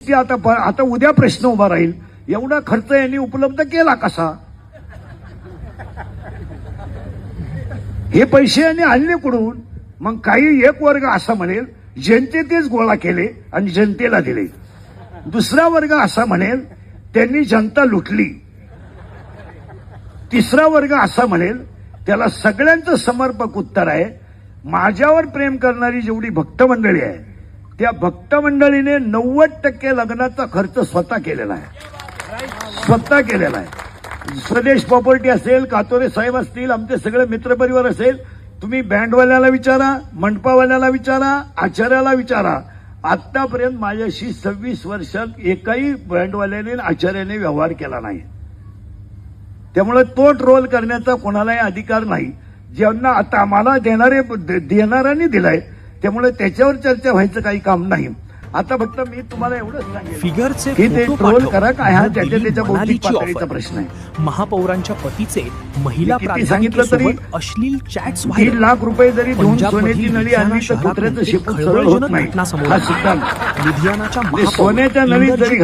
ST आता उद्या प्रश्न उभा राहील, एवढा खर्च यांनी उपलब्ध केला कसा? हे पैसे यांनी आणले कुठून? मग काही एक वर्ग असा म्हणेल जनतेतेच गोळा केले आणि जनतेला दिले, दुसरा वर्ग असा म्हणेल त्यांनी जनता लुटली, तिसरा वर्ग असा म्हणेल त्याला सगळ्यांचं समर्पक उत्तर आहे, माझ्यावर प्रेम करणारी जेवढी भक्त मंडळी आहे त्या भक्त मंडळीने 90% लग्नाचा खर्च स्वतः केलेला आहे. स्वदेश प्रॉपर्टी असेल, कातोरे साहेब असतील, आमचे सगळे मित्रपरिवार असेल, तुम्ही बँडवाल्याला विचारा, मंडपावाल्याला विचारा, आचार्याला विचारा, आतापर्यंत माझ्याशी 26 वर्षात एकाही बँडवाल्याने आचार्याने व्यवहार केला नाही. त्यामुळे तो ट्रोल करण्याचा कोणालाही अधिकार नाही. ज्यांना आता आम्हाला देणाऱ्यांनी दिलाय, त्यामुळे त्याच्यावर चर्चा व्हायचं काही काम नाही. आता फक्त मी तुम्हाला एवढंच सांगेन की ते ट्रोल करा काय, हा त्याच्या बौद्धिक पातळीचा प्रश्न आहे. महापौरांच्या पतीचे महिला सांगितलं तरी अश्लील चॅट्स 1.5 लाख रुपये जरी देऊन सोन्याची नळी आणली तर कुत्र्याचं शेपूट सरळ होत नाही, हा सिद्धांत. लुधियानाच्या सोन्याच्या नळीत जरी